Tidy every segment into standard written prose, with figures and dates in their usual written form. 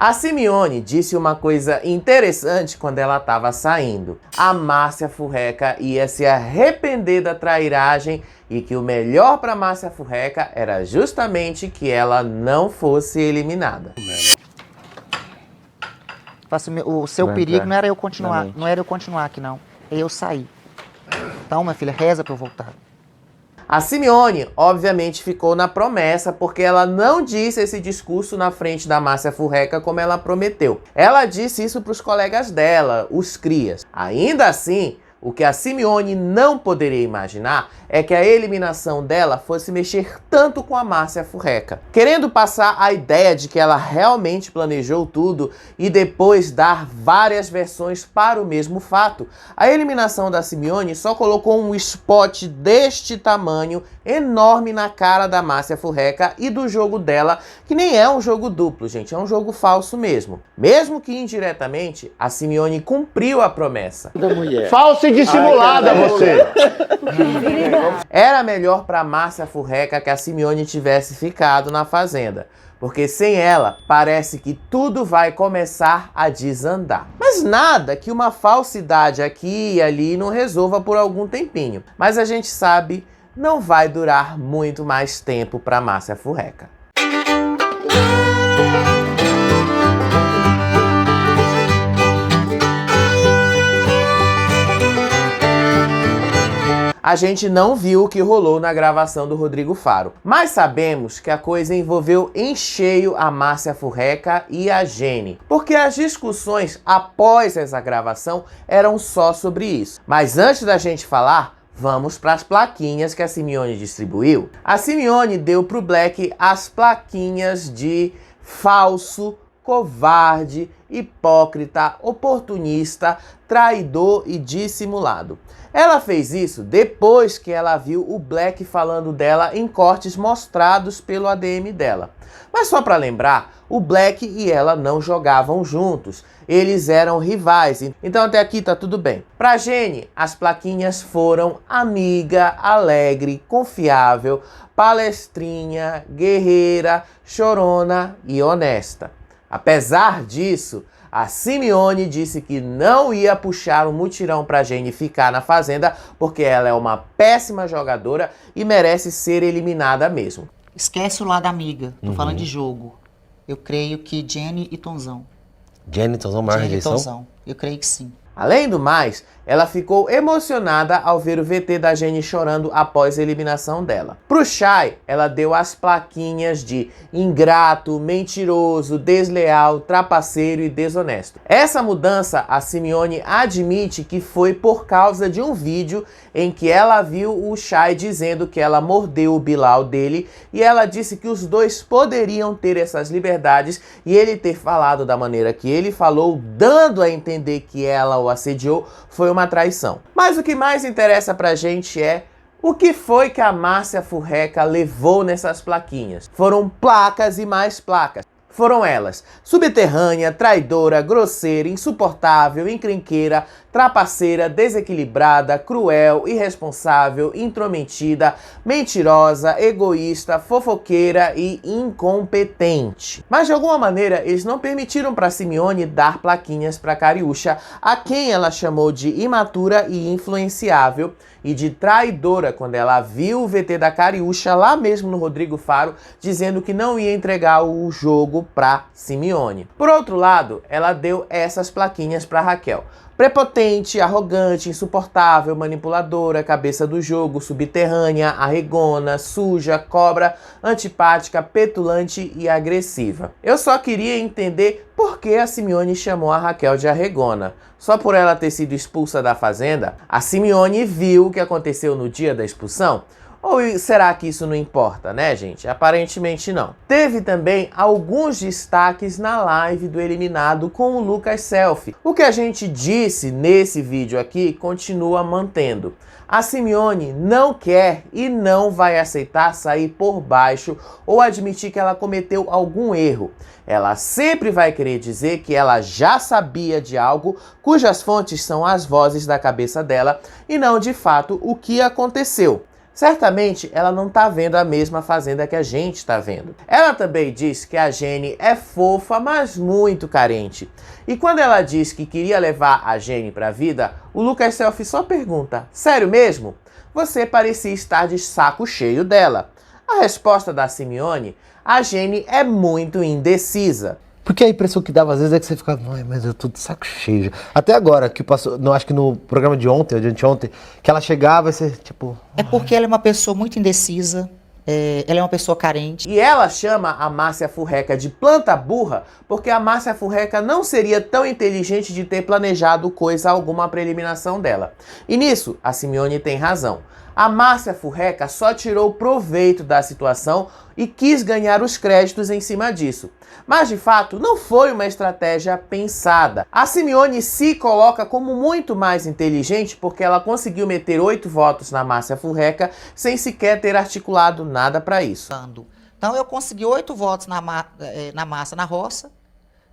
A Simeone disse uma coisa interessante quando ela estava saindo. A Márcia Furreca ia se arrepender da trairagem e que o melhor para Márcia Furreca era justamente que ela não fosse eliminada. O seu perigo não era eu continuar, não era eu continuar aqui não, é eu sair. Então, minha filha, reza para eu voltar. A Simeone, obviamente, ficou na promessa porque ela não disse esse discurso na frente da Márcia Furreca como ela prometeu. Ela disse isso para os colegas dela, os crias. Ainda assim, o que a Simeone não poderia imaginar é que a eliminação dela fosse mexer tanto com a Márcia Furreca, querendo passar a ideia de que ela realmente planejou tudo e depois dar várias versões para o mesmo fato. A eliminação da Simeone só colocou um spot deste tamanho enorme na cara da Márcia Furreca e do jogo dela, que nem é um jogo duplo, gente, é um jogo falso mesmo. Mesmo que indiretamente, a Simeone cumpriu a promessa. Falsa e dissimulada você! Era melhor para Márcia Furreca que a Simeone tivesse ficado na fazenda, porque sem ela parece que tudo vai começar a desandar. Mas nada que uma falsidade aqui e ali não resolva por algum tempinho. Mas a gente sabe, não vai durar muito mais tempo para Márcia Furreca. A gente não viu o que rolou na gravação do Rodrigo Faro, mas sabemos que a coisa envolveu em cheio a Márcia Furreca e a Jenny, porque as discussões após essa gravação eram só sobre isso. Mas antes da gente falar, vamos para as plaquinhas que a Simeone distribuiu. A Simeone deu pro Black as plaquinhas de falso, covarde, hipócrita, oportunista, traidor e dissimulado. Ela fez isso depois que ela viu o Black falando dela em cortes mostrados pelo ADM dela. Mas só para lembrar, o Black e ela não jogavam juntos, eles eram rivais, então até aqui tá tudo bem. Pra Jenny, as plaquinhas foram amiga, alegre, confiável, palestrinha, guerreira, chorona e honesta. Apesar disso, a Simeone disse que não ia puxar um mutirão pra Jenny ficar na fazenda porque ela é uma péssima jogadora e merece ser eliminada mesmo. Esquece o lado amiga, tô falando de jogo. Eu creio que Jenny e Tonzão. Jenny e Tonzão, maior rejeição? Tonzão, eu creio que sim. Além do mais, ela ficou emocionada ao ver o VT da Jenny chorando após a eliminação dela. Pro Chay, ela deu as plaquinhas de ingrato, mentiroso, desleal, trapaceiro e desonesto. Essa mudança, a Simeone admite que foi por causa de um vídeo em que ela viu o Chay dizendo que ela mordeu o Bilal dele e ela disse que os dois poderiam ter essas liberdades e ele ter falado da maneira que ele falou, dando a entender que ela o assediou, foi uma traição. Mas o que mais interessa pra gente é o que foi que a Márcia Furreca levou nessas plaquinhas. Foram placas e mais placas. Foram elas: subterrânea, traidora, grosseira, insuportável, encrenqueira, trapaceira, desequilibrada, cruel, irresponsável, intrometida, mentirosa, egoísta, fofoqueira e incompetente. Mas de alguma maneira eles não permitiram para Simeone dar plaquinhas para Cariúcha, a quem ela chamou de imatura e influenciável e de traidora quando ela viu o VT da Cariúcha lá mesmo no Rodrigo Faro dizendo que não ia entregar o jogo para Simeone. Por outro lado, ela deu essas plaquinhas para Raquel: prepotente, arrogante, insuportável, manipuladora, cabeça do jogo, subterrânea, arregona, suja, cobra, antipática, petulante e agressiva. Eu só queria entender por que a Simeone chamou a Raquel de arregona. Só por ela ter sido expulsa da fazenda? A Simeone viu o que aconteceu no dia da expulsão? Ou será que isso não importa, né, gente? Aparentemente não. Teve também alguns destaques na live do eliminado com o Lucas Selfie. O que a gente disse nesse vídeo aqui continua mantendo. A Simeone não quer e não vai aceitar sair por baixo ou admitir que ela cometeu algum erro. Ela sempre vai querer dizer que ela já sabia de algo cujas fontes são as vozes da cabeça dela e não de fato o que aconteceu. Certamente ela não tá vendo a mesma fazenda que a gente tá vendo. Ela também diz que a Jenny é fofa, mas muito carente. E quando ela diz que queria levar a Jenny pra vida, o Lucas Selfie só pergunta: sério mesmo? Você parecia estar de saco cheio dela. A resposta da Simeone: a Jenny é muito indecisa. Porque a impressão que dava às vezes é que você ficava, ai, mas eu tô de saco cheio. Até agora, que passou, não, acho que no programa de ontem, ou de anteontem, que ela chegava e você, tipo... É porque ela é uma pessoa muito indecisa, ela é uma pessoa carente. E ela chama a Márcia Furreca de planta burra, porque a Márcia Furreca não seria tão inteligente de ter planejado coisa alguma para a eliminação dela. E nisso, a Simeone tem razão. A Márcia Furreca só tirou proveito da situação e quis ganhar os créditos em cima disso. Mas, de fato, não foi uma estratégia pensada. A Simeone se coloca como muito mais inteligente porque ela conseguiu meter 8 votos na Márcia Furreca sem sequer ter articulado nada para isso. Então eu consegui 8 votos na massa, na roça,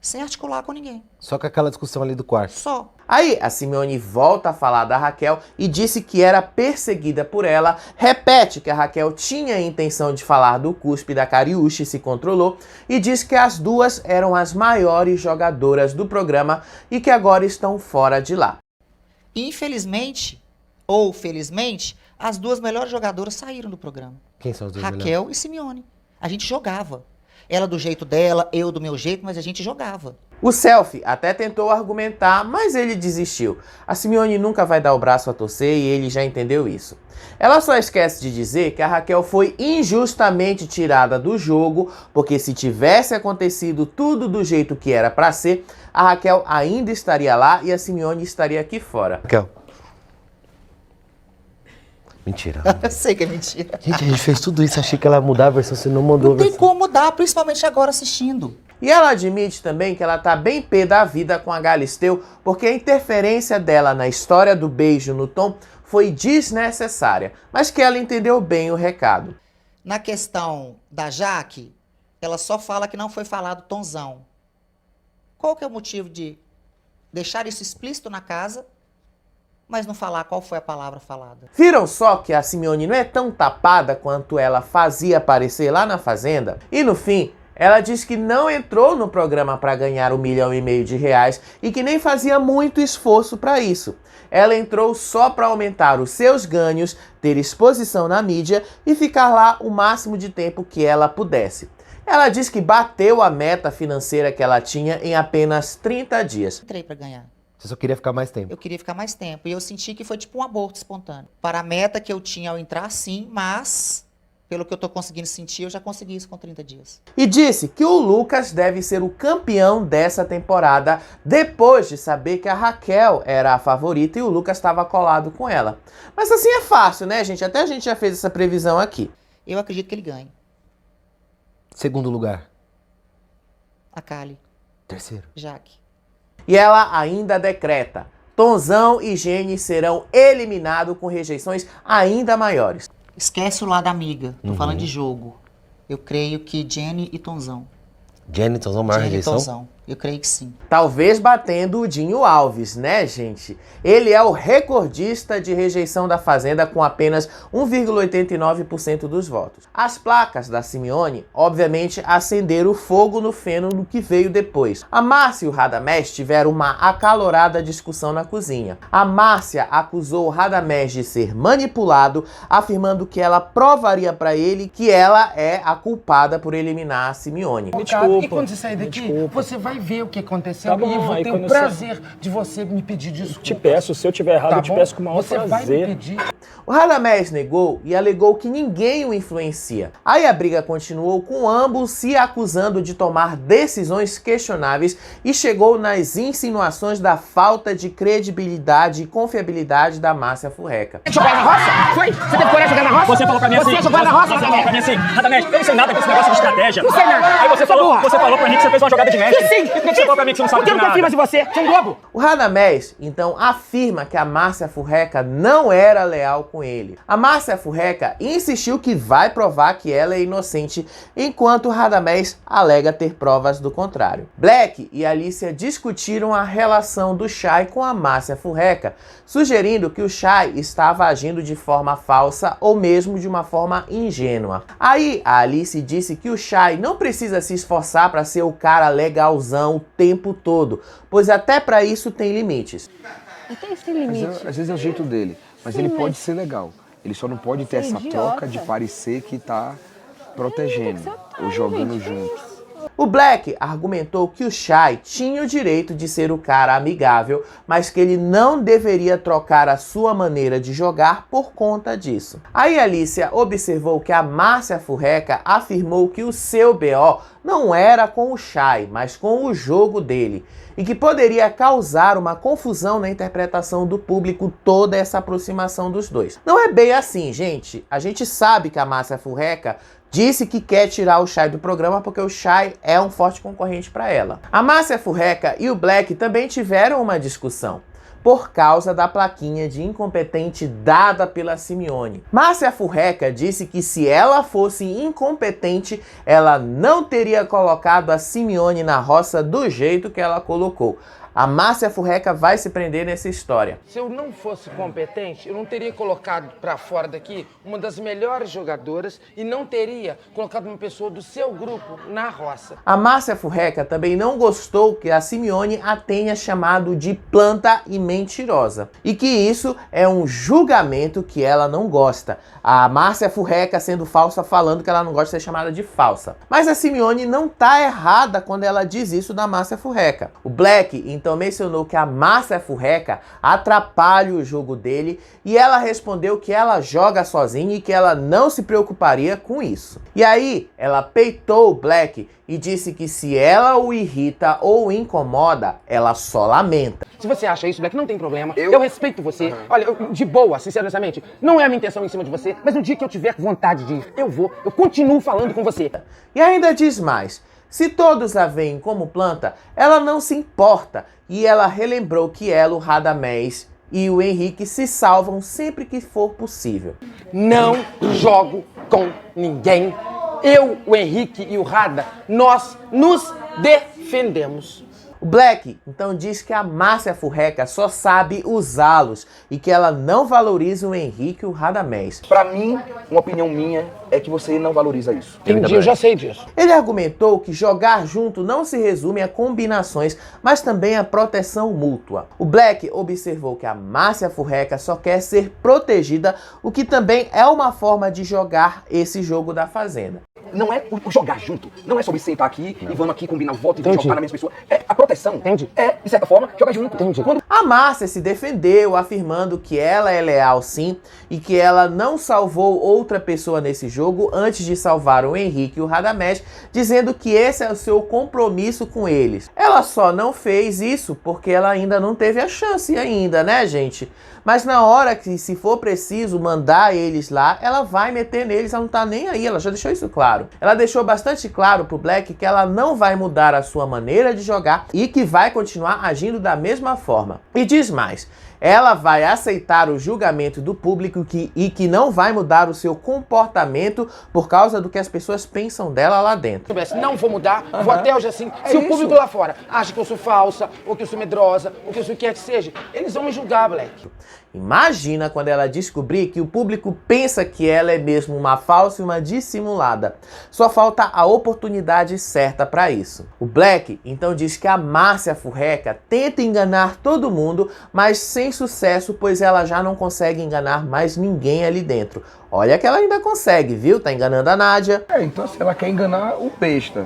sem articular com ninguém. Só com aquela discussão ali do quarto. Só. Aí a Simeone volta a falar da Raquel e disse que era perseguida por ela, repete que a Raquel tinha a intenção de falar do cuspe da Cariúcha e se controlou, e diz que as duas eram as maiores jogadoras do programa e que agora estão fora de lá. Infelizmente, ou felizmente, as duas melhores jogadoras saíram do programa. Quem são as duas Raquel melhores? e Simeone. A gente jogava. Ela do jeito dela, eu do meu jeito, mas a gente jogava. O Selfie até tentou argumentar, mas ele desistiu. A Simeone nunca vai dar o braço a torcer e ele já entendeu isso. Ela só esquece de dizer que a Raquel foi injustamente tirada do jogo, porque se tivesse acontecido tudo do jeito que era pra ser, a Raquel ainda estaria lá e a Simeone estaria aqui fora. Raquel. Mentira. Eu sei que é mentira. Gente, a gente fez tudo isso, achei que ela ia mudar a versão, você não mandou a Não tem versão. como mudar, principalmente agora assistindo. E ela admite também que ela tá bem pé da vida com a Galisteu, porque a interferência dela na história do beijo no Tom foi desnecessária, mas que ela entendeu bem o recado. Na questão da Jaque, ela só fala que não foi falado tonzão. Qual que é o motivo de deixar isso explícito na casa, mas não falar qual foi a palavra falada? Viram só que a Simeone não é tão tapada quanto ela fazia parecer lá na Fazenda? E no fim, ela diz que não entrou no programa para ganhar R$1,5 milhão e que nem fazia muito esforço para isso. Ela entrou só para aumentar os seus ganhos, ter exposição na mídia e ficar lá o máximo de tempo que ela pudesse. Ela diz que bateu a meta financeira que ela tinha em apenas 30 dias. Entrei para ganhar. Você só queria ficar mais tempo. Eu queria ficar mais tempo e eu senti que foi tipo um aborto espontâneo. Para a meta que eu tinha ao entrar, sim, mas pelo que eu tô conseguindo sentir, eu já consegui isso com 30 dias. E disse que o Lucas deve ser o campeão dessa temporada depois de saber que a Raquel era a favorita e o Lucas estava colado com ela. Mas assim é fácil, né, gente? Até a gente já fez essa previsão aqui. Eu acredito que ele ganhe. Segundo lugar. A Kali. Terceiro. Jaque. E ela ainda decreta: Tonzão e Jenny serão eliminados com rejeições ainda maiores. Esquece o lado amiga. Tô falando de jogo. Eu creio que Jenny e Tonzão. Jenny, Tonzão, maior Jenny e rejeição? Tonzão. Eu creio que sim. Talvez batendo o Dinho Alves, né, gente? Ele é o recordista de rejeição da Fazenda com apenas 1,89% dos votos. As placas da Simeone, obviamente, acenderam fogo no feno no que veio depois. A Márcia e o Radamés tiveram uma acalorada discussão na cozinha. A Márcia acusou o Radamés de ser manipulado, afirmando que ela provaria para ele que ela é a culpada por eliminar a Simeone. Desculpa, e quando você sair daqui, você vai ver o que aconteceu Tá bom, e eu vou aí ter quando o prazer de você me pedir desculpa. Te peço, se eu tiver errado, Tá eu te bom? peço com o maior Você prazer. vai me pedir. O Radamés negou e alegou que ninguém o influencia. Aí a briga continuou com ambos se acusando de tomar decisões questionáveis e chegou nas insinuações da falta de credibilidade e confiabilidade da Márcia Furreca. Jogar na roça? Foi? Você teve coragem de jogar na roça? Você falou pra mim assim. Você jogou na roça, Você falou pra mim assim. Radamés, eu não sei nada desse negócio de estratégia. Não sei nada. Aí você falou pra mim que você fez uma jogada de mestre. Sim, Por que você falou pra mim que você não sabe Por que de eu não confio nada? mais em você? Você é um globo? O Radamés, então, afirma que a Márcia Furreca não era leal com com ele. A Márcia Furreca insistiu que vai provar que ela é inocente, enquanto Radamés alega ter provas do contrário. Black e Alicia discutiram a relação do Chay com a Márcia Furreca, sugerindo que o Chay estava agindo de forma falsa ou mesmo de uma forma ingênua. Aí a Alice disse que o Chay não precisa se esforçar para ser o cara legalzão o tempo todo, pois até para isso tem limites. Até isso tem limite. Às vezes é o jeito dele, mas ele pode ser legal. Ele só não pode ter essa troca de parecer que tá protegendo ou jogando junto. O Black argumentou que o Chay tinha o direito de ser o cara amigável, mas que ele não deveria trocar a sua maneira de jogar por conta disso. Aí Alicia observou que a Márcia Furreca afirmou que o seu BO não era com o Chay, mas com o jogo dele, e que poderia causar uma confusão na interpretação do público toda essa aproximação dos dois. Não é bem assim, gente. A gente sabe que a Márcia Furreca disse que quer tirar o Chay do programa porque o Chay é um forte concorrente para ela. A Márcia Furreca e o Black também tiveram uma discussão por causa da plaquinha de incompetente dada pela Simeone. Márcia Furreca disse que se ela fosse incompetente, ela não teria colocado a Simeone na roça do jeito que ela colocou. A Márcia Furreca vai se prender nessa história. Se eu não fosse competente, eu não teria colocado pra fora daqui uma das melhores jogadoras e não teria colocado uma pessoa do seu grupo na roça. A Márcia Furreca também não gostou que a Simeone a tenha chamado de planta e mentirosa. E que isso é um julgamento que ela não gosta. A Márcia Furreca sendo falsa falando que ela não gosta de ser chamada de falsa. Mas a Simeone não tá errada quando ela diz isso da Márcia Furreca. O Black, então, mencionou que a Márcia Furreca atrapalha o jogo dele e ela respondeu que ela joga sozinha e que ela não se preocuparia com isso. E aí ela peitou o Black e disse que se ela o irrita ou o incomoda, ela só lamenta. Se você acha isso, Black, não tem problema. Eu respeito você. Olha, de boa, sinceramente, não é a minha intenção em cima de você, mas no dia que eu tiver vontade de ir, eu continuo falando com você. E ainda diz mais. Se todos a veem como planta, ela não se importa e ela relembrou que ela, o Radamés e o Henrique se salvam sempre que for possível. Não jogo com ninguém. Eu, o Henrique e o Rada, nós nos defendemos. O Black então diz que a Márcia Furreca só sabe usá-los e que ela não valoriza o Henrique e o Radamés. Pra mim, uma opinião minha é que você não valoriza isso. Entendi, eu já sei disso. Ele argumentou que jogar junto não se resume a combinações, mas também a proteção mútua. O Black observou que a Márcia Furreca só quer ser protegida, o que também é uma forma de jogar esse jogo da Fazenda. Não é o jogar junto, não é sobre sentar aqui e vamos aqui combinar o voto e jogar na mesma pessoa. É a proteção. É, de certa forma, jogar junto. Quando... A Márcia se defendeu, afirmando que ela é leal sim e que ela não salvou outra pessoa nesse jogo antes de salvar o Henrique e o Radamés, dizendo que esse é o seu compromisso com eles. Ela só não fez isso porque ela ainda não teve a chance ainda, né, gente? Mas na hora que, se for preciso mandar eles lá, ela vai meter neles, ela não tá nem aí, ela já deixou isso claro. Ela deixou bastante claro pro Black que ela não vai mudar a sua maneira de jogar e que vai continuar agindo da mesma forma. E diz mais, ela vai aceitar o julgamento do público e que não vai mudar o seu comportamento por causa do que as pessoas pensam dela lá dentro. Não vou mudar, vou até hoje assim. Se o público lá fora acha que eu sou falsa, ou que eu sou medrosa, ou que eu sou o que quer que seja, eles vão me julgar, Black. Imagina quando ela descobrir que o público pensa que ela é mesmo uma falsa e uma dissimulada. Só falta a oportunidade certa para isso. O Black então diz que a Márcia Furreca tenta enganar todo mundo, mas sem sucesso, pois ela já não consegue enganar mais ninguém ali dentro. Olha que ela ainda consegue, viu? Tá enganando a Nádia. Então se ela quer enganar o besta,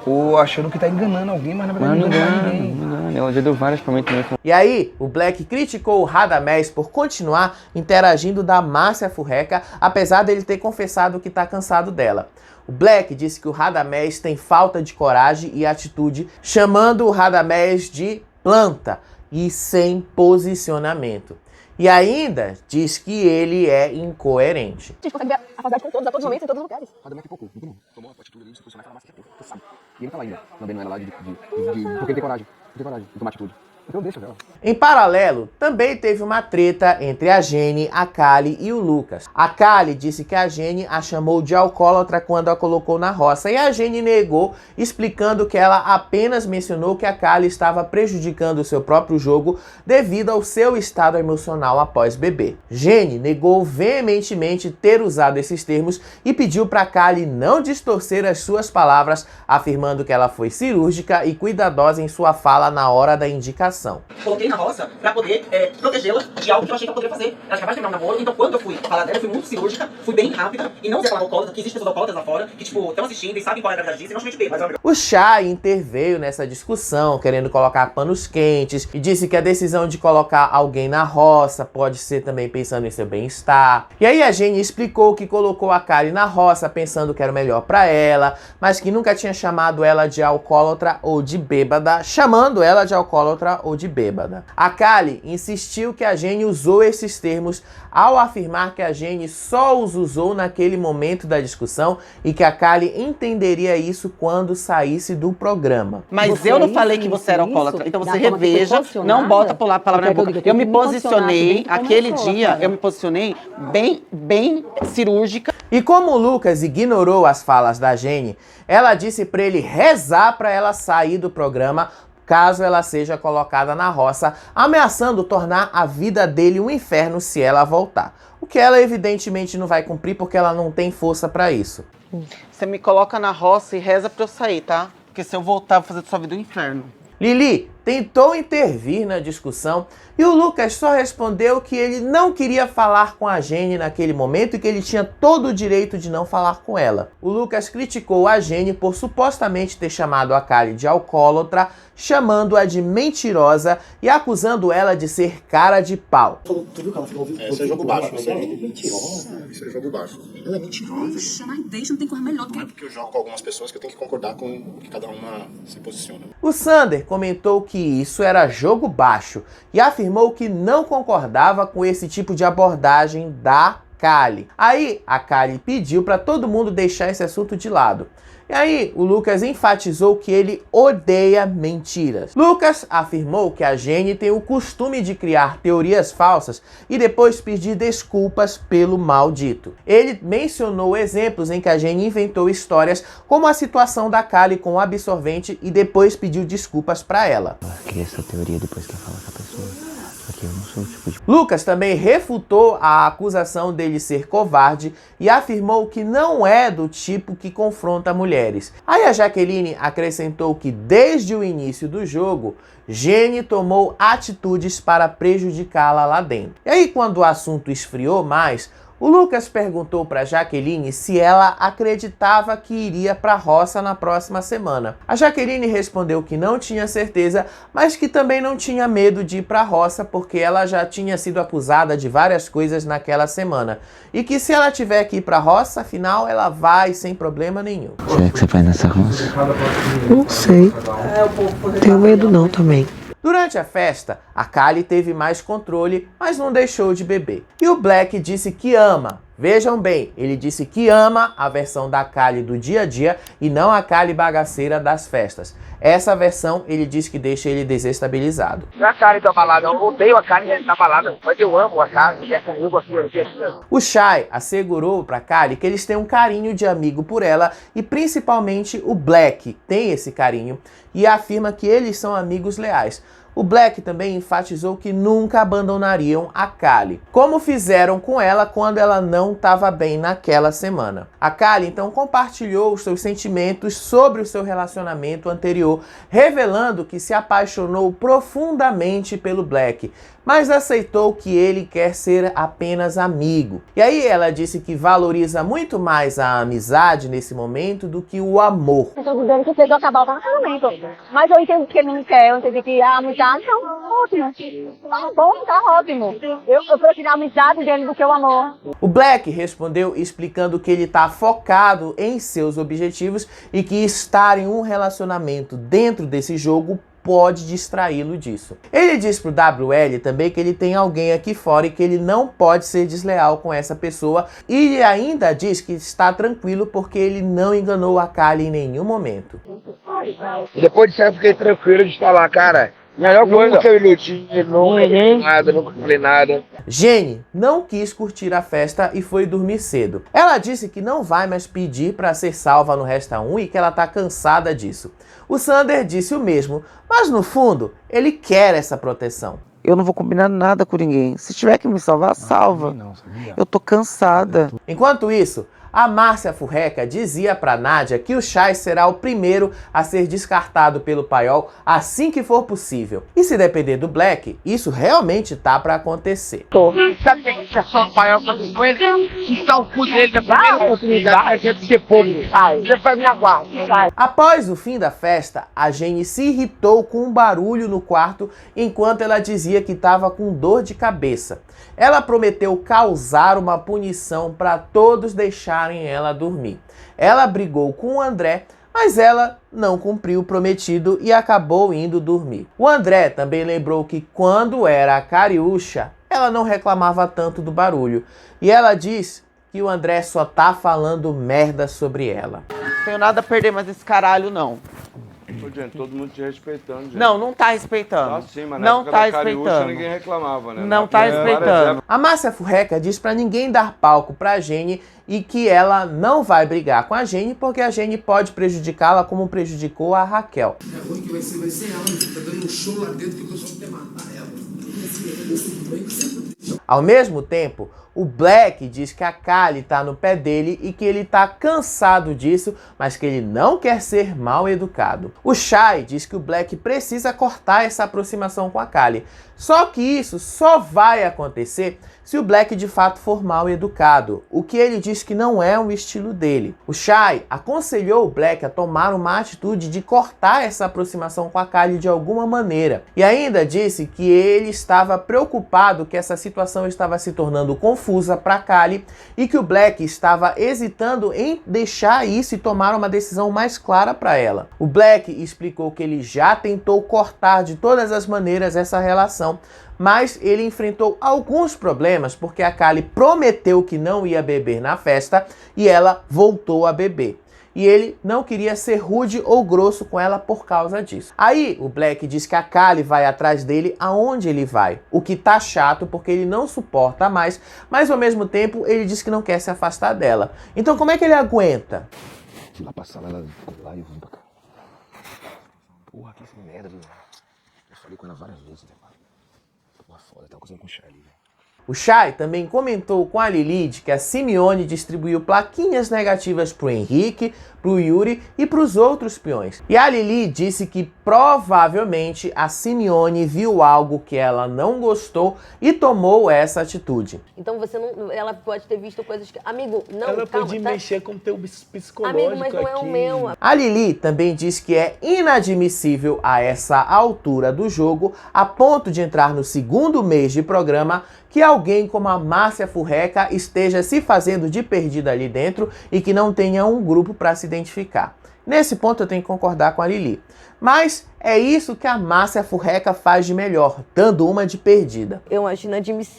ou achando que tá enganando alguém, mas na verdade não engana ninguém. Ela já deu várias pra mim também. E aí, o Black criticou o Radamés por continuar interagindo da Márcia Furreca, apesar dele ter confessado que tá cansado dela. O Black disse que o Radamés tem falta de coragem e atitude, chamando o Radamés de planta e sem posicionamento. E ainda diz que ele é incoerente. A gente consegue ver a faculdade com todos, a todos os momentos, em todos os lugares. Radamés que pouco, tomou uma atitude ali de se posicionar e falar, mas que é pouco, sabe? E ele tá lá ainda, lambendo ela lá porque ele tem coragem, de tomar atitude. Então deixa dela. Em paralelo, também teve uma treta entre a Jenny, a Kali e o Lucas. A Kali disse que a Jenny a chamou de alcoólatra quando a colocou na roça e a Jenny negou, explicando que ela apenas mencionou que a Kali estava prejudicando o seu próprio jogo devido ao seu estado emocional após beber. Jenny negou veementemente ter usado esses termos e pediu para Kali não distorcer as suas palavras, afirmando que ela foi cirúrgica e cuidadosa em sua fala na hora da indicação. Coloquei na roça pra poder protegê-la de algo que eu achei que ela poderia fazer. Ela acabou de terminar um namoro, então quando eu fui falar dela, eu fui muito cirúrgica, fui bem rápida, e não dizer que ela é alcoólatra, que existem pessoas alcoólatras lá fora, que tipo, estão assistindo e sabem qual é a gravidade disso, e não somente bêbado. O Chay interveio nessa discussão, querendo colocar panos quentes, e disse que a decisão de colocar alguém na roça pode ser também pensando em seu bem-estar. E aí a Jenny explicou que colocou a Kali na roça pensando que era o melhor pra ela, mas que nunca tinha chamado ela de alcoólatra ou de bêbada, chamando ela de alcoólatra ou de bêbada. A Kali insistiu que a Jenny usou esses termos ao afirmar que a Jenny só os usou naquele momento da discussão e que a Kali entenderia isso quando saísse do programa. Mas eu não falei que você era alcoólatra, então você reveja, não bota a palavra na boca. Eu me posicionei, aquele dia, eu me posicionei bem cirúrgica. E como o Lucas ignorou as falas da Jenny, ela disse para ele rezar para ela sair do programa caso ela seja colocada na roça, ameaçando tornar a vida dele um inferno se ela voltar. O que ela evidentemente não vai cumprir porque ela não tem força para isso. Você me coloca na roça e reza pra eu sair, tá? Porque se eu voltar, eu vou fazer da sua vida um inferno. Lili tentou intervir na discussão e o Lucas só respondeu que ele não queria falar com a Jenny naquele momento e que ele tinha todo o direito de não falar com ela. O Lucas criticou a Jenny por supostamente ter chamado a Kali de alcoólatra, chamando-a de mentirosa e acusando ela de ser cara de pau. Isso é jogo baixo. Isso é jogo baixo. Ela é mentirosa. Mas deixa, não tem coisa melhor do que... Não é porque eu jogo com algumas pessoas que eu tenho que concordar com o que cada uma se posiciona. O Sander comentou que isso era jogo baixo e afirmou que não concordava com esse tipo de abordagem da Kali. Aí a Kali pediu para todo mundo deixar esse assunto de lado. E aí o Lucas enfatizou que ele odeia mentiras. Lucas afirmou que a Jenny tem o costume de criar teorias falsas e depois pedir desculpas pelo mal dito. Ele mencionou exemplos em que a Jenny inventou histórias, como a situação da Kali com o absorvente e depois pediu desculpas para ela. Ela cria essa teoria depois que ela fala com a pessoa. Só que eu não sou o tipo de... Lucas também refutou a acusação dele ser covarde e afirmou que não é do tipo que confronta mulheres. Aí a Jaqueline acrescentou que desde o início do jogo, Jenny tomou atitudes para prejudicá-la lá dentro. E aí quando o assunto esfriou mais, o Lucas perguntou para Jaqueline se ela acreditava que iria para a roça na próxima semana. A Jaqueline respondeu que não tinha certeza, mas que também não tinha medo de ir para a roça porque ela já tinha sido acusada de várias coisas naquela semana. E que se ela tiver que ir para a roça, afinal ela vai sem problema nenhum. Será que você vai nessa roça? Não sei. Tenho medo não também. Durante a festa, a Kali teve mais controle, mas não deixou de beber. E o Black disse que ama. Vejam bem, ele disse que ama a versão da Kali do dia a dia e não a Kali bagaceira das festas. Essa versão ele diz que deixa ele desestabilizado. A Kali da balada, eu odeio a Kali da balada, mas eu amo a Kali, é comigo aqui. O Chay assegurou pra Kali que eles têm um carinho de amigo por ela e principalmente o Black tem esse carinho e afirma que eles são amigos leais. O Black também enfatizou que nunca abandonariam a Kali, como fizeram com ela quando ela não estava bem naquela semana. A Kali então compartilhou os seus sentimentos sobre o seu relacionamento anterior, revelando que se apaixonou profundamente pelo Black, mas aceitou que ele quer ser apenas amigo. E aí ela disse que valoriza muito mais a amizade nesse momento do que o amor. Eu tô dizendo que você acabar o casamento. Mas eu entendo que ele não quer, eu entendi que a amizade tá ótima. Tá bom, tá ótimo. Eu prefiro a amizade dele do que o amor. O Black respondeu explicando que ele tá focado em seus objetivos e que estar em um relacionamento dentro desse jogo pode distraí-lo disso. Ele diz pro WL também que ele tem alguém aqui fora e que ele não pode ser desleal com essa pessoa, e ele ainda diz que está tranquilo porque ele não enganou a Kali em nenhum momento. Depois disso eu fiquei tranquilo de falar, cara, Melhor coisa. Nunca me iludi, nunca falei nada. Jenny não quis curtir a festa e foi dormir cedo. Ela disse que não vai mais pedir para ser salva no Resta 1 e que ela tá cansada disso. O Sander disse o mesmo, mas no fundo, ele quer essa proteção. Eu não vou combinar nada com ninguém. Se tiver que me salvar, salva. Eu tô cansada. Enquanto isso, a Márcia Furreca dizia para Nádia que o Chay será o primeiro a ser descartado pelo paiol assim que for possível. E se depender do Black, isso realmente tá para acontecer. Sabe que é só o paiol fazer com ele? Então o cu dele da primeira oportunidade é de ser povo. Depois me aguarda. Após o fim da festa, a Jenny se irritou com um barulho no quarto enquanto ela dizia que estava com dor de cabeça. Ela prometeu causar uma punição para todos deixarem ela dormir. Ela brigou com o André, mas ela não cumpriu o prometido e acabou indo dormir. O André também lembrou que quando era a Cariúcha, ela não reclamava tanto do barulho. E ela diz que o André só tá falando merda sobre ela. Não tenho nada a perder mais esse caralho, não. Ô, gente, todo mundo te respeitando, gente. Não tá respeitando. Tá sim, mas não tá respeitando. Ninguém reclamava, né? Não tá respeitando. A Márcia Furreca diz pra ninguém dar palco pra Jenny e que ela não vai brigar com a Jenny porque a Jenny pode prejudicá-la como prejudicou a Raquel. É ruim que vai ser ela, tá dando um show lá dentro que o pessoal quer matar ela. Ao mesmo tempo, o Black diz que a Kali tá no pé dele e que ele tá cansado disso, mas que ele não quer ser mal educado. O Chay diz que o Black precisa cortar essa aproximação com a Kali. Só que isso só vai acontecer se o Black de fato for mal educado, o que ele diz que não é o estilo dele. O Chay aconselhou o Black a tomar uma atitude de cortar essa aproximação com a Kali de alguma maneira. E ainda disse que ele estava preocupado que essa situação estava se tornando confusa para Kali e que o Black estava hesitando em deixar isso e tomar uma decisão mais clara para ela. O Black explicou que ele já tentou cortar de todas as maneiras essa relação, mas ele enfrentou alguns problemas porque a Kali prometeu que não ia beber na festa e ela voltou a beber. E ele não queria ser rude ou grosso com ela por causa disso. Aí o Black diz que a Kali vai atrás dele aonde ele vai, o que tá chato porque ele não suporta mais, mas ao mesmo tempo ele diz que não quer se afastar dela. Então como é que ele aguenta? Fui lá passar ela lá e vim pra cá. Porra, que merda, viu? Eu falei com ela várias vezes, né, mano? Porra, foda, tava coisa com o Chay ali, velho. O Chay também comentou com a Lilith que a Simeone distribuiu plaquinhas negativas pro Henrique, pro Yuri e pros outros peões. E a Lili disse que provavelmente a Simeone viu algo que ela não gostou e tomou essa atitude. Então você não, ela pode ter visto coisas que... Amigo, não, ela calma, pode tá? mexer com o teu psicológico. Amigo, mas não é o meu. A Lili também diz que é inadmissível a essa altura do jogo, a ponto de entrar no segundo mês de programa, que alguém como a Márcia Furreca esteja se fazendo de perdida ali dentro e que não tenha um grupo para se identificar. Nesse ponto eu tenho que concordar com a Lili. Mas é isso que a Márcia Furreca faz de melhor, dando uma de perdida. Eu acho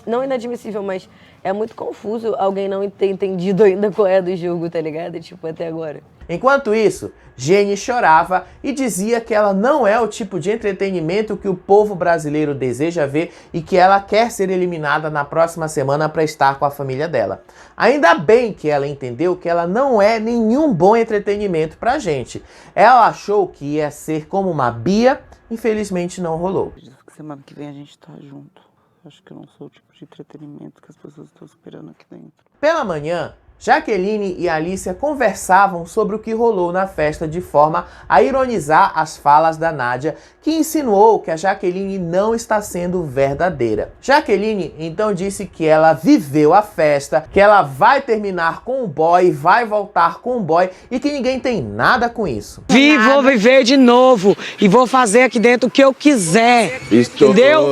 não inadmissível, mas é muito confuso alguém não ter entendido ainda qual é do jogo, tá ligado? Tipo, até agora. Enquanto isso, Jenny chorava e dizia que ela não é o tipo de entretenimento que o povo brasileiro deseja ver e que ela quer ser eliminada na próxima semana para estar com a família dela. Ainda bem que ela entendeu que ela não é nenhum bom entretenimento pra gente. Ela achou que ia ser como uma Bia, infelizmente não rolou. Semana que vem a gente tá junto. Acho que eu não sou o tipo de entretenimento que as pessoas estão esperando aqui dentro. Pela manhã, Jaqueline e Alicia conversavam sobre o que rolou na festa de forma a ironizar as falas da Nádia, que insinuou que a Jaqueline não está sendo verdadeira. Jaqueline então disse que ela viveu a festa, que ela vai terminar com o boy, vai voltar com o boy e que ninguém tem nada com isso. Vou viver de novo e vou fazer aqui dentro o que eu quiser, entendeu?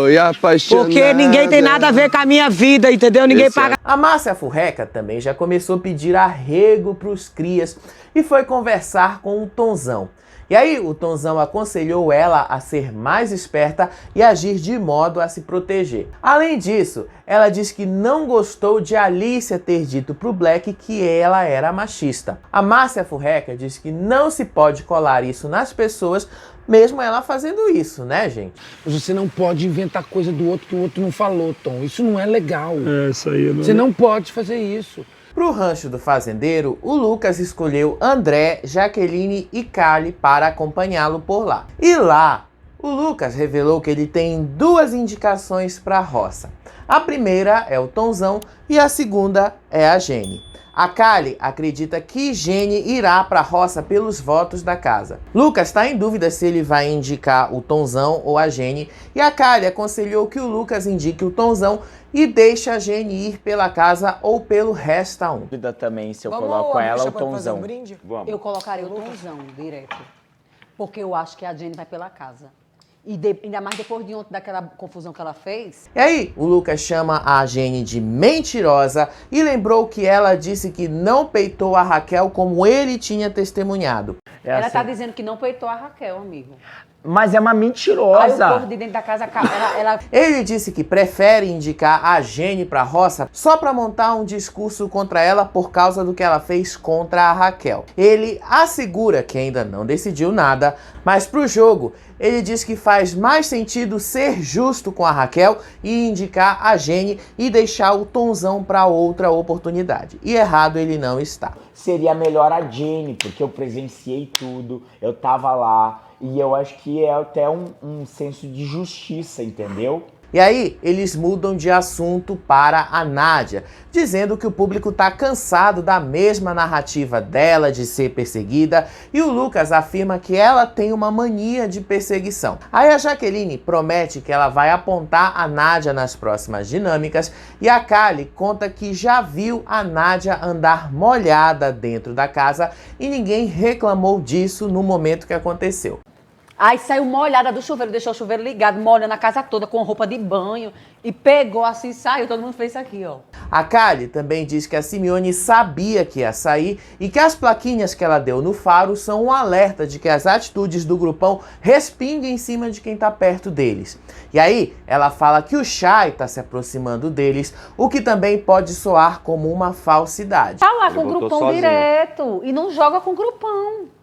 Porque ninguém tem nada a ver com a minha vida, entendeu? Ninguém paga. A Márcia Furreca também já começou a pedir arrego para os crias e foi conversar com o Tonzão. E aí o Tonzão aconselhou ela a ser mais esperta e agir de modo a se proteger. Além disso, ela diz que não gostou de Alicia ter dito pro Black que ela era machista. A Márcia Furreca diz que não se pode colar isso nas pessoas mesmo ela fazendo isso, né, gente? Mas você não pode inventar coisa do outro que o outro não falou, Tom. Isso não é legal. É, isso aí não... Você não pode fazer isso. Pro rancho do fazendeiro, o Lucas escolheu André, Jaqueline e Kali para acompanhá-lo por lá. E lá, o Lucas revelou que ele tem 2 indicações para a roça. A primeira é o Tonzão e a segunda é a Gene. A Kali acredita que Gene irá para a roça pelos votos da casa. Lucas está em dúvida se ele vai indicar o Tonzão ou a Gene, e a Kali aconselhou que o Lucas indique o Tonzão e deixe a Gene ir pela casa ou pelo Resta 1. Dúvida também se eu coloco ela ou o Tonzão. Eu colocaria o Tonzão direto, porque eu acho que a Gene vai pela casa. E ainda mais depois de ontem, daquela confusão que ela fez. E aí, o Lucas chama a Gene de mentirosa e lembrou que ela disse que não peitou a Raquel como ele tinha testemunhado. Ela tá dizendo que não peitou a Raquel, amigo. Mas é uma mentirosa. Aí o povo de dentro da casa, ela... Ele disse que prefere indicar a Gene pra roça só pra montar um discurso contra ela por causa do que ela fez contra a Raquel. Ele assegura que ainda não decidiu nada, mas pro jogo, ele diz que faz mais sentido ser justo com a Raquel e indicar a Gene e deixar o Tonzão pra outra oportunidade. E errado ele não está. Seria melhor a Gene, porque eu presenciei tudo, eu tava lá. E eu acho que é até um senso de justiça, entendeu? E aí, eles mudam de assunto para a Nádia, dizendo que o público tá cansado da mesma narrativa dela de ser perseguida, e o Lucas afirma que ela tem uma mania de perseguição. Aí a Jaqueline promete que ela vai apontar a Nádia nas próximas dinâmicas, e a Kali conta que já viu a Nádia andar molhada dentro da casa e ninguém reclamou disso no momento que aconteceu. Aí saiu molhada do chuveiro, deixou o chuveiro ligado, molhando a casa toda com roupa de banho e pegou assim, saiu, todo mundo fez isso aqui, ó. A Kali também diz que a Simeone sabia que ia sair e que as plaquinhas que ela deu no faro são um alerta de que as atitudes do grupão respinguem em cima de quem tá perto deles. E aí, ela fala que o Chay tá se aproximando deles, o que também pode soar como uma falsidade. Fala com o grupão direto e não joga com o grupão.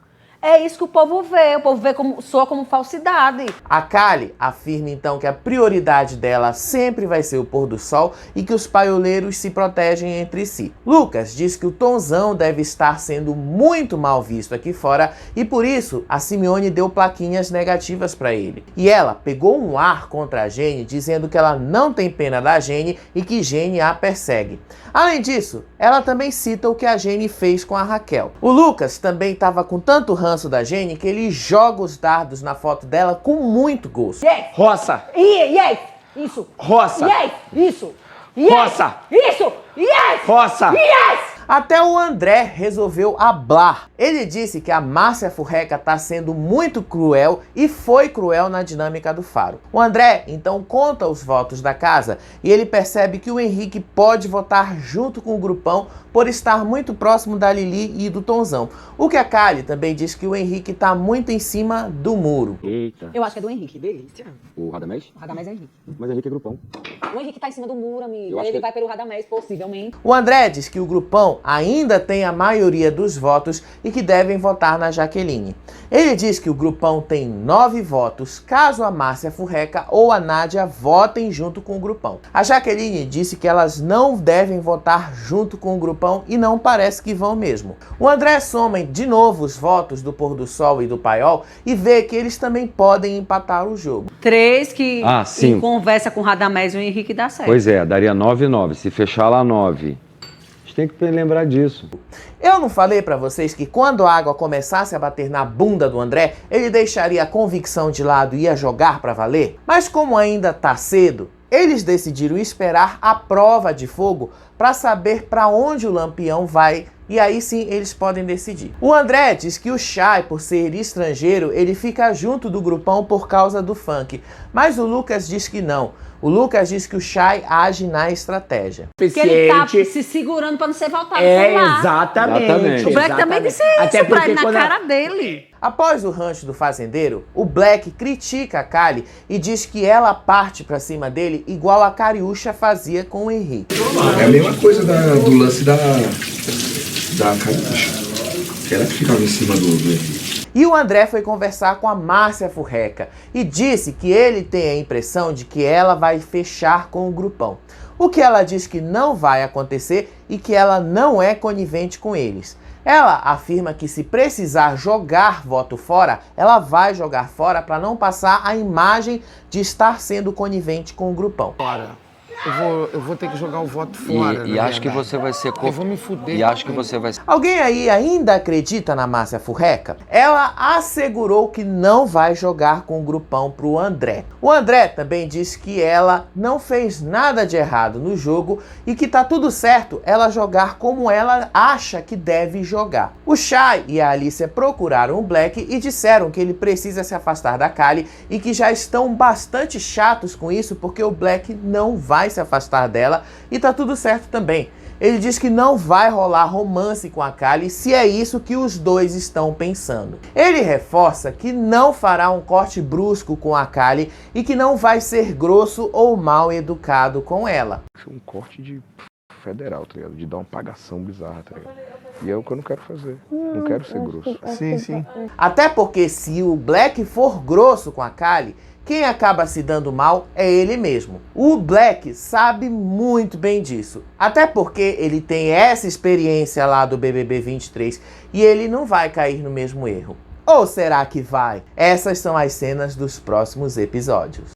É isso que o povo vê como, soa como falsidade. A Kali afirma então que a prioridade dela sempre vai ser o pôr do sol e que os paioleiros se protegem entre si. Lucas diz que o Tonzão deve estar sendo muito mal visto aqui fora e por isso a Simeone deu plaquinhas negativas para ele. E ela pegou um ar contra a Gene dizendo que ela não tem pena da Gene e que Gene a persegue. Além disso, ela também cita o que a Gene fez com a Raquel. O Lucas também estava com tanto ranço da Gene que ele joga os dardos na foto dela com muito gosto. Yes. Roça! Yes! Isso! Roça! Yes! Isso! Yes. Roça! Isso! Yes! Roça! Yes! Até o André resolveu hablar. Ele disse que a Márcia Furreca está sendo muito cruel e foi cruel na dinâmica do faro. O André então conta os votos da casa e ele percebe que o Henrique pode votar junto com o grupão por estar muito próximo da Lili e do Tonzão. O que a Kali também diz que o Henrique está muito em cima do muro. Eita. Eu acho que é do Henrique, delícia. O Radamés? O Radamés é Henrique. Mas Henrique é grupão. O Henrique tá em cima do muro, amigo. Eu acho Ele que- vai pelo Radamés, possivelmente. O André diz que o grupão ainda tem a maioria dos votos e que devem votar na Jaqueline. Ele diz que o grupão tem 9 votos caso a Márcia Furreca ou a Nádia votem junto com o grupão. A Jaqueline disse que elas não devem votar junto com o grupão e não parece que vão mesmo. O André soma de novo os votos do Pôr do Sol e do Paiol e vê que eles também podem empatar o jogo. 3 que Ah, sim. em conversa com o Radamés e o Henrique dá certo. Pois é, daria 9-9. Se fechar lá 9. A gente tem que lembrar disso. Eu não falei pra vocês que quando a água começasse a bater na bunda do André, ele deixaria a convicção de lado e ia jogar pra valer? Mas como ainda tá cedo, eles decidiram esperar a prova de fogo para saber para onde o Lampião vai e aí sim eles podem decidir. O André diz que o Chay, por ser estrangeiro, ele fica junto do grupão por causa do funk, mas o Lucas diz que não. O Lucas diz que o Chay age na estratégia. Porque ele tá se segurando pra não ser voltado por lá. Exatamente. O Black também disse Até isso pra porque ele na quando cara dele. Após o rancho do fazendeiro, o Black critica a Kali e diz que ela parte pra cima dele igual a Cariúcha fazia com o Henrique. É a mesma coisa do lance da Cariúcha. Ela que ficava em cima do Henrique. E o André foi conversar com a Márcia Furreca e disse que ele tem a impressão de que ela vai fechar com o grupão. O que ela diz que não vai acontecer e que ela não é conivente com eles. Ela afirma que se precisar jogar voto fora, ela vai jogar fora para não passar a imagem de estar sendo conivente com o grupão. Eu vou ter que jogar o voto fora. E acho que você vai ser... Eu vou me fuder. E acho que você vai... Alguém aí ainda acredita na Márcia Furreca? Ela assegurou que não vai jogar com o grupão pro André. O André também disse que ela não fez nada de errado no jogo e que tá tudo certo ela jogar como ela acha que deve jogar. O Chay e a Alicia procuraram o Black e disseram que ele precisa se afastar da Kali e que já estão bastante chatos com isso porque o Black não vai se afastar dela e tá tudo certo também. Ele diz que não vai rolar romance com a Kali se é isso que os dois estão pensando. Ele reforça que não fará um corte brusco com a Kali e que não vai ser grosso ou mal educado com ela. Um corte de federal, tá ligado? De dar uma pagação bizarra, tá ligado? E é o que eu não quero fazer. Não quero ser grosso. Sim. Até porque se o Black for grosso com a Kali, quem acaba se dando mal é ele mesmo. O Black sabe muito bem disso. Até porque ele tem essa experiência lá do BBB 23 e ele não vai cair no mesmo erro. Ou será que vai? Essas são as cenas dos próximos episódios.